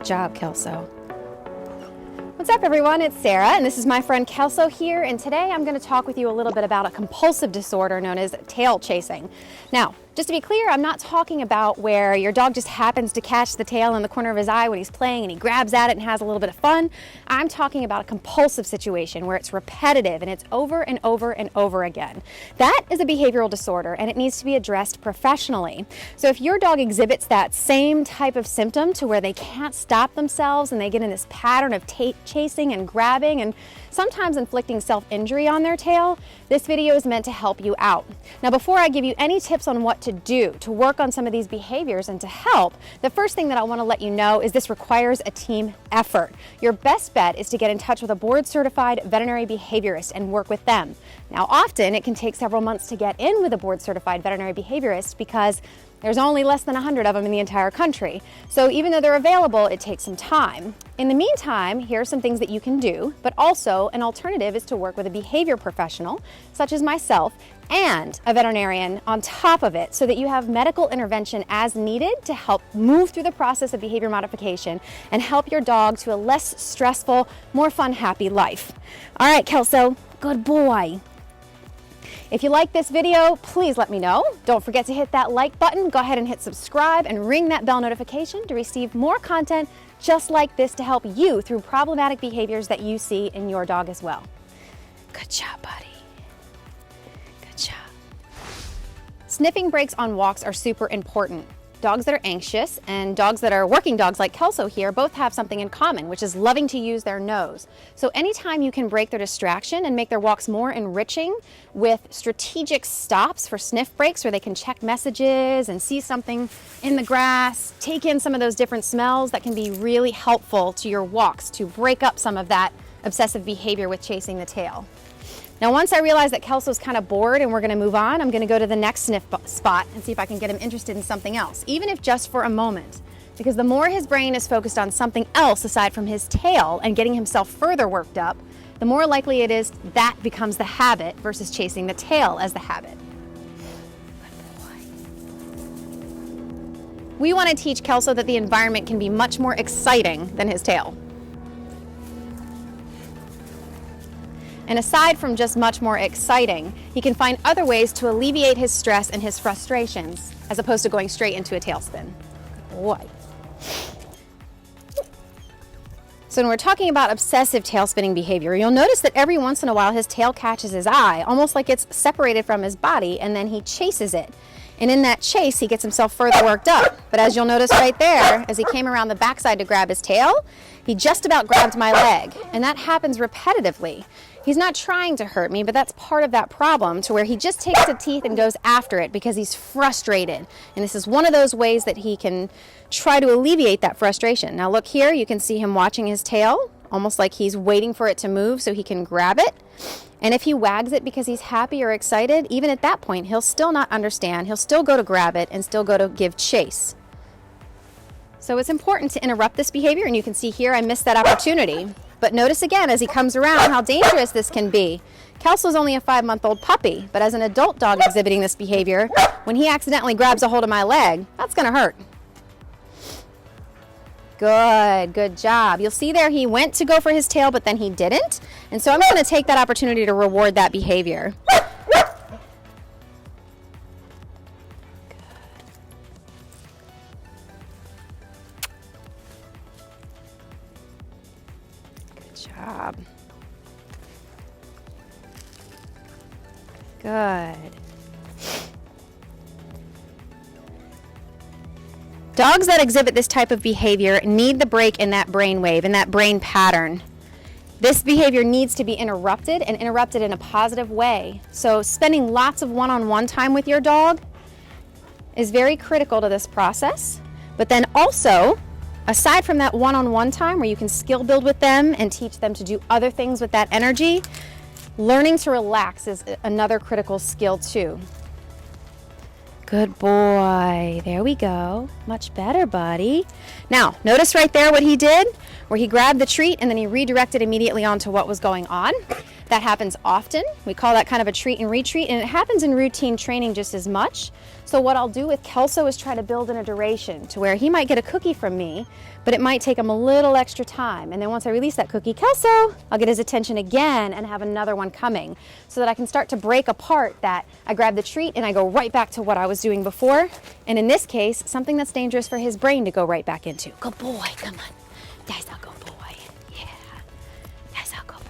Good job, Kelso. What's up, everyone? It's Sarah, and this is my friend Kelso here, and today I'm going to talk with you a little bit about a compulsive disorder known as tail chasing. Now, just to be clear, I'm not talking about where your dog just happens to catch the tail in the corner of his eye when he's playing and he grabs at it and has a little bit of fun. I'm talking about a compulsive situation where it's repetitive and it's over and over and over again. That is a behavioral disorder, and it needs to be addressed professionally. So if your dog exhibits that same type of symptom to where they can't stop themselves and they get in this pattern of chasing and grabbing and sometimes inflicting self-injury on their tail, this video is meant to help you out. Now, before I give you any tips on what to do to work on some of these behaviors and to help, the first thing that I want to let you know is this requires a team effort. Your best bet is to get in touch with a board-certified veterinary behaviorist and work with them. Now, often it can take several months to get in with a board-certified veterinary behaviorist because there's only less than 100 of them in the entire country. So even though they're available, it takes some time. In the meantime, here are some things that you can do, but also an alternative is to work with a behavior professional, such as myself, and a veterinarian on top of it, so that you have medical intervention as needed to help move through the process of behavior modification and help your dog to a less stressful, more fun, happy life. All right, Kelso, good boy. If you like this video, please let me know. Don't forget to hit that like button, go ahead and hit subscribe and ring that bell notification to receive more content just like this to help you through problematic behaviors that you see in your dog as well. Good job, buddy. Good job. Sniffing breaks on walks are super important. Dogs that are anxious and dogs that are working dogs like Kelso here both have something in common, which is loving to use their nose. So anytime you can break their distraction and make their walks more enriching with strategic stops for sniff breaks where they can check messages and see something in the grass, take in some of those different smells, that can be really helpful to your walks to break up some of that obsessive behavior with chasing the tail. Now, once I realize that Kelso's kind of bored and we're going to move on, I'm going to go to the next sniff spot and see if I can get him interested in something else, even if just for a moment. Because the more his brain is focused on something else aside from his tail and getting himself further worked up, the more likely it is that becomes the habit versus chasing the tail as the habit. We want to teach Kelso that the environment can be much more exciting than his tail. And aside from just much more exciting, he can find other ways to alleviate his stress and his frustrations, as opposed to going straight into a tailspin. Boy. So when we're talking about obsessive tail spinning behavior, you'll notice that every once in a while his tail catches his eye, almost like it's separated from his body, and then he chases it. And in that chase, he gets himself further worked up. But as you'll notice right there, as he came around the backside to grab his tail, he just about grabbed my leg. And that happens repetitively. He's not trying to hurt me, but that's part of that problem, to where he just takes the teeth and goes after it because he's frustrated. And this is one of those ways that he can try to alleviate that frustration. Now look here, you can see him watching his tail, almost like he's waiting for it to move so he can grab it. And if he wags it because he's happy or excited, even at that point, he'll still not understand. He'll still go to grab it and still go to give chase. So it's important to interrupt this behavior, and you can see here I missed that opportunity. But notice again, as he comes around, how dangerous this can be. Kelso's only a 5-month-old puppy, but as an adult dog exhibiting this behavior, when he accidentally grabs a hold of my leg, that's going to hurt. Good job. You'll see there he went to go for his tail, but then he didn't. And so I'm going to take that opportunity to reward that behavior. Job. Good. Dogs that exhibit this type of behavior need the break in that brain wave, in that brain pattern. This behavior needs to be interrupted, and interrupted in a positive way. So spending lots of one-on-one time with your dog is very critical to this process. But then also, aside from that one-on-one time where you can skill build with them and teach them to do other things with that energy, learning to relax is another critical skill too. Good boy. There we go. Much better, buddy. Now, notice right there what he did, where he grabbed the treat and then he redirected immediately onto what was going on. That happens often. We call that kind of a treat and retreat, and it happens in routine training just as much. So what I'll do with Kelso is try to build in a duration to where he might get a cookie from me, but it might take him a little extra time. And then once I release that cookie, Kelso, I'll get his attention again and have another one coming so that I can start to break apart that I grab the treat and I go right back to what I was doing before. And in this case, something that's dangerous for his brain to go right back into. Good boy, come on. That's a good boy. Yeah, that's a good boy.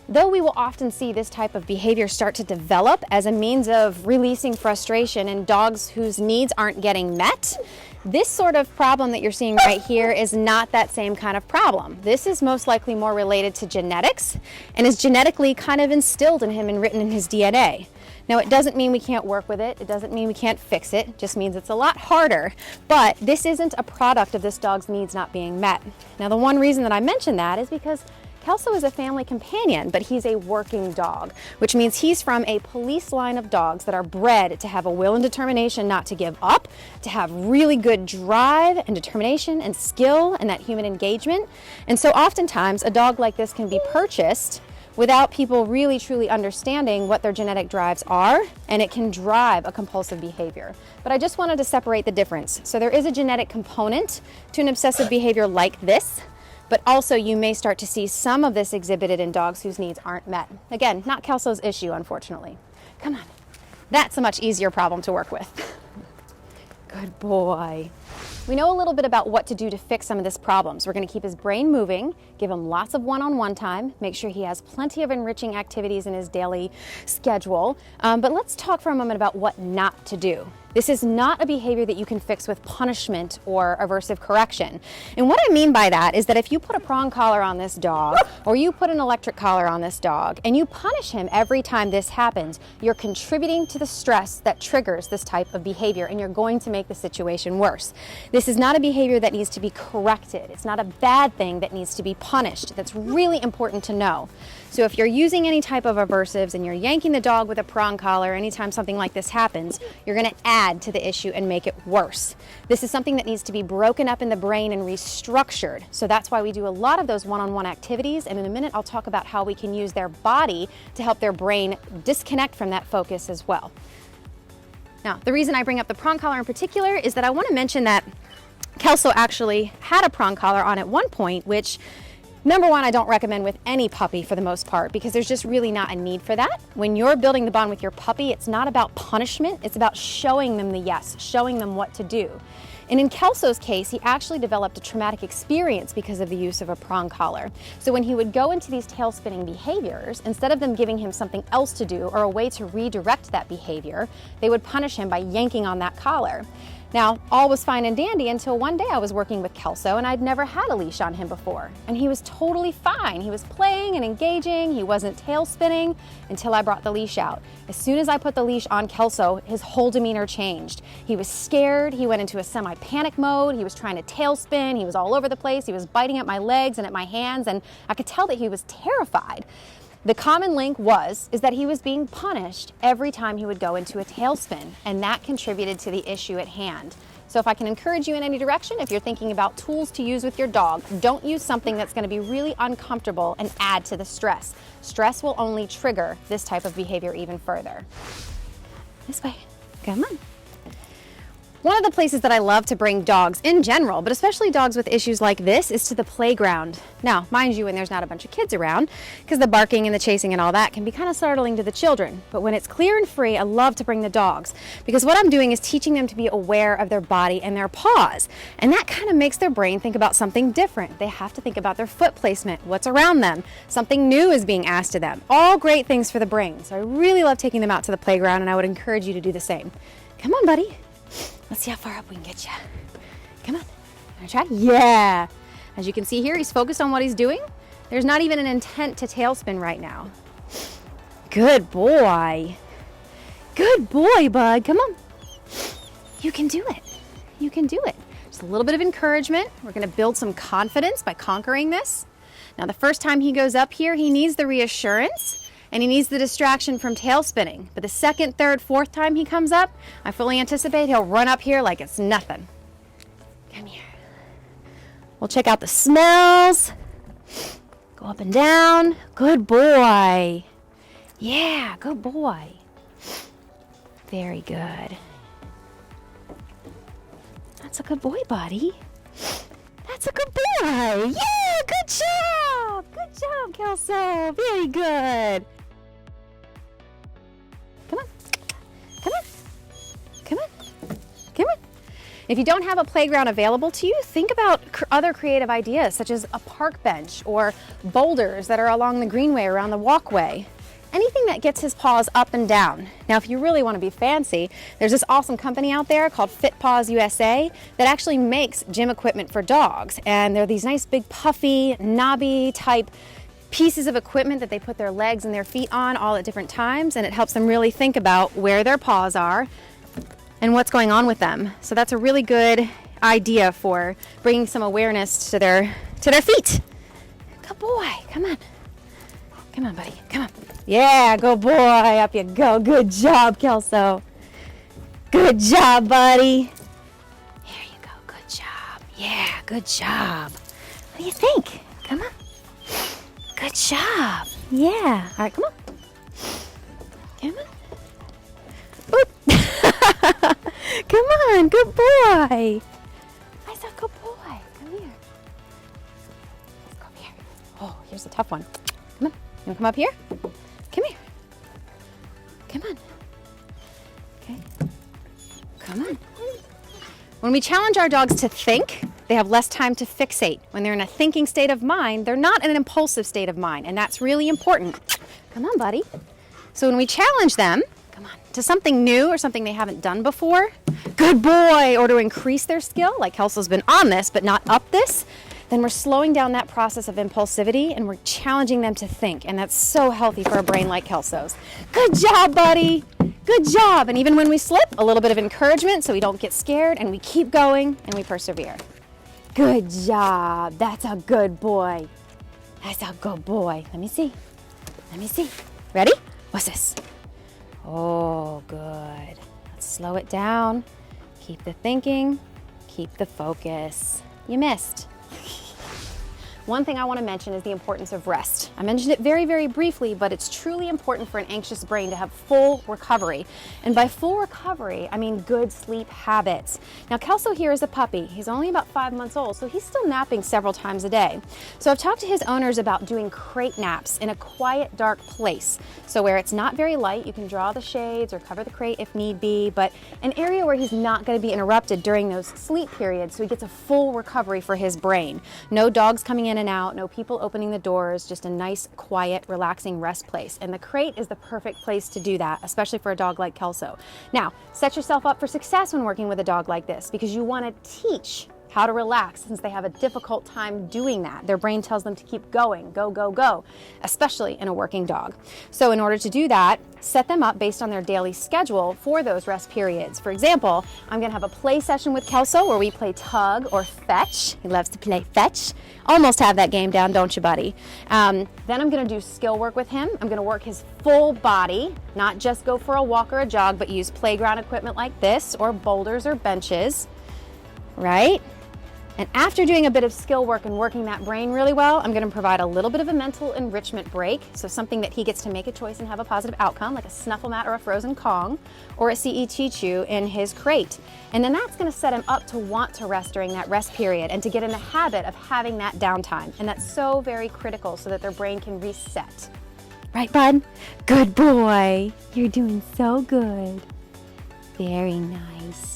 Though we will often see this type of behavior start to develop as a means of releasing frustration in dogs whose needs aren't getting met, this sort of problem that you're seeing right here is not that same kind of problem. This is most likely more related to genetics and is genetically kind of instilled in him and written in his DNA. Now, it doesn't mean we can't work with it. It doesn't mean we can't fix it. It just means it's a lot harder. But this isn't a product of this dog's needs not being met. Now, the one reason that I mention that is because Kelso is a family companion, but he's a working dog, which means he's from a police line of dogs that are bred to have a will and determination not to give up, to have really good drive and determination and skill and that human engagement. And so oftentimes a dog like this can be purchased without people really truly understanding what their genetic drives are, and it can drive a compulsive behavior. But I just wanted to separate the difference. So there is a genetic component to an obsessive behavior like this, but also you may start to see some of this exhibited in dogs whose needs aren't met. Again, not Kelso's issue, unfortunately. Come on. That's a much easier problem to work with. Good boy. We know a little bit about what to do to fix some of this problems. We're going to keep his brain moving, give him lots of one-on-one time, make sure he has plenty of enriching activities in his daily schedule. But let's talk for a moment about what not to do. This is not a behavior that you can fix with punishment or aversive correction. And what I mean by that is that if you put a prong collar on this dog or you put an electric collar on this dog and you punish him every time this happens, you're contributing to the stress that triggers this type of behavior and you're going to make the situation worse. This is not a behavior that needs to be corrected. It's not a bad thing that needs to be punished. That's really important to know. So if you're using any type of aversives and you're yanking the dog with a prong collar anytime something like this happens, you're going to add to the issue and make it worse. This is something that needs to be broken up in the brain and restructured. So that's why we do a lot of those one-on-one activities, and in a minute I'll talk about how we can use their body to help their brain disconnect from that focus as well. Now, the reason I bring up the prong collar in particular is that I want to mention that Kelso actually had a prong collar on at one point, which number one, I don't recommend with any puppy for the most part because there's just really not a need for that. When you're building the bond with your puppy, it's not about punishment, it's about showing them the yes, showing them what to do. And in Kelso's case, he actually developed a traumatic experience because of the use of a prong collar. So when he would go into these tail spinning behaviors, instead of them giving him something else to do or a way to redirect that behavior, they would punish him by yanking on that collar. Now, all was fine and dandy until one day I was working with Kelso and I'd never had a leash on him before. And he was totally fine. He was playing and engaging. He wasn't tail spinning until I brought the leash out. As soon as I put the leash on Kelso, his whole demeanor changed. He was scared. He went into a semi-panic mode. He was trying to tail spin. He was all over the place. He was biting at my legs and at my hands, and I could tell that he was terrified. The common link is that he was being punished every time he would go into a tailspin, and that contributed to the issue at hand. So if I can encourage you in any direction, if you're thinking about tools to use with your dog, don't use something that's going to be really uncomfortable and add to the stress. Stress will only trigger this type of behavior even further. This way. Come on. One of the places that I love to bring dogs in general, but especially dogs with issues like this, is to the playground. Now, mind you, when there's not a bunch of kids around, because the barking and the chasing and all that can be kind of startling to the children. But when it's clear and free, I love to bring the dogs, because what I'm doing is teaching them to be aware of their body and their paws. And that kind of makes their brain think about something different. They have to think about their foot placement, what's around them. Something new is being asked of them. All great things for the brain. So I really love taking them out to the playground, and I would encourage you to do the same. Come on, buddy. Let's see how far up we can get you. Come on. Wanna try? Yeah. As you can see here, he's focused on what he's doing. There's not even an intent to tailspin right now. Good boy. Good boy, bud. Come on. You can do it. You can do it. Just a little bit of encouragement. We're going to build some confidence by conquering this. Now, the first time he goes up here, he needs the reassurance. And he needs the distraction from tail spinning. But the second, third, fourth time he comes up, I fully anticipate he'll run up here like it's nothing. Come here. We'll check out the smells. Go up and down. Good boy. Yeah, good boy. Very good. That's a good boy, buddy. That's a good boy. Yeah, good job. Good job, Kelso. Very good. Come on. Come on. Come on. Come on. If you don't have a playground available to you, think about other creative ideas, such as a park bench or boulders that are along the greenway around the walkway. Anything that gets his paws up and down. Now, if you really want to be fancy, there's this awesome company out there called Fit Paws USA that actually makes gym equipment for dogs. And they're these nice big puffy, knobby type pieces of equipment that they put their legs and their feet on all at different times, and it helps them really think about where their paws are and what's going on with them. So that's a really good idea for bringing some awareness to their feet. Good boy, come on. Come on, buddy, come on. Yeah, good boy, up you go. Good job, Kelso. Good job, buddy. Here you go, good job. Yeah, good job. What do you think? Come on. Good job. Yeah, all right, come on. Come on. Oop. Come on, good boy. I said good boy. Come here. Let's go up here. Oh, here's a tough one. Come on. You want to come up here? Come here. Come on. Okay. Come on. When we challenge our dogs to think, they have less time to fixate. When they're in a thinking state of mind, they're not in an impulsive state of mind, and that's really important. Come on, buddy. So when we challenge them, come on, to something new or something they haven't done before, good boy, or to increase their skill, like Kelso's been on this but not up this, then we're slowing down that process of impulsivity and we're challenging them to think, and that's so healthy for a brain like Kelso's. Good job, buddy. Good job. And even when we slip, a little bit of encouragement so we don't get scared, and we keep going and we persevere. Good job. That's a good boy. That's a good boy. Let me see. Let me see. Ready? What's this? Oh, good. Let's slow it down. Keep the thinking. Keep the focus. You missed. One thing I want to mention is the importance of rest. I mentioned it very, very briefly, but it's truly important for an anxious brain to have full recovery. And by full recovery, I mean good sleep habits. Now, Kelso here is a puppy. He's only about 5 months old, so he's still napping several times a day. So I've talked to his owners about doing crate naps in a quiet, dark place. So where it's not very light, you can draw the shades or cover the crate if need be, but an area where he's not going to be interrupted during those sleep periods, so he gets a full recovery for his brain. No dogs coming in and out, no people opening the doors, just a nice, quiet, relaxing rest place. And the crate is the perfect place to do that, especially for a dog like Kelso. Now, set yourself up for success when working with a dog like this, because you want to teach how to relax, since they have a difficult time doing that. Their brain tells them to keep going, go, go, go, especially in a working dog. So in order to do that, set them up based on their daily schedule for those rest periods. For example, I'm gonna have a play session with Kelso where we play tug or fetch. He loves to play fetch. Almost have that game down, don't you, buddy? Then I'm gonna do skill work with him. I'm gonna work his full body, not just go for a walk or a jog, but use playground equipment like this or boulders or benches, right? And after doing a bit of skill work and working that brain really well, I'm going to provide a little bit of a mental enrichment break, so something that he gets to make a choice and have a positive outcome, like a snuffle mat or a frozen Kong, or a CE Chew in his crate. And then that's going to set him up to want to rest during that rest period and to get in the habit of having that downtime. And that's so very critical so that their brain can reset. Right, bud? Good boy. You're doing so good. Very nice.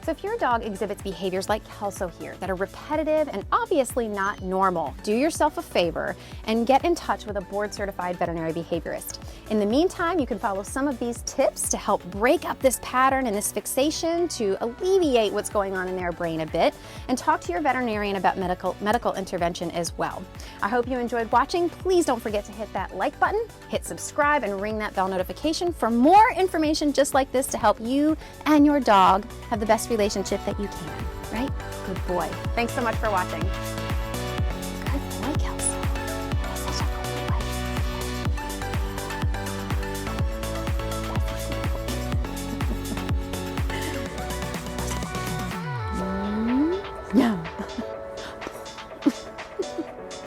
So if your dog exhibits behaviors like Kelso here that are repetitive and obviously not normal, do yourself a favor and get in touch with a board-certified veterinary behaviorist. In the meantime, you can follow some of these tips to help break up this pattern and this fixation, to alleviate what's going on in their brain a bit, and talk to your veterinarian about medical intervention as well. I hope you enjoyed watching. Please don't forget to hit that like button, hit subscribe, and ring that bell notification for more information just like this to help you and your dog have the best relationship that you can, right? Good boy. Thanks so much for watching. Good boy, Kelso. You're such a good boy. No.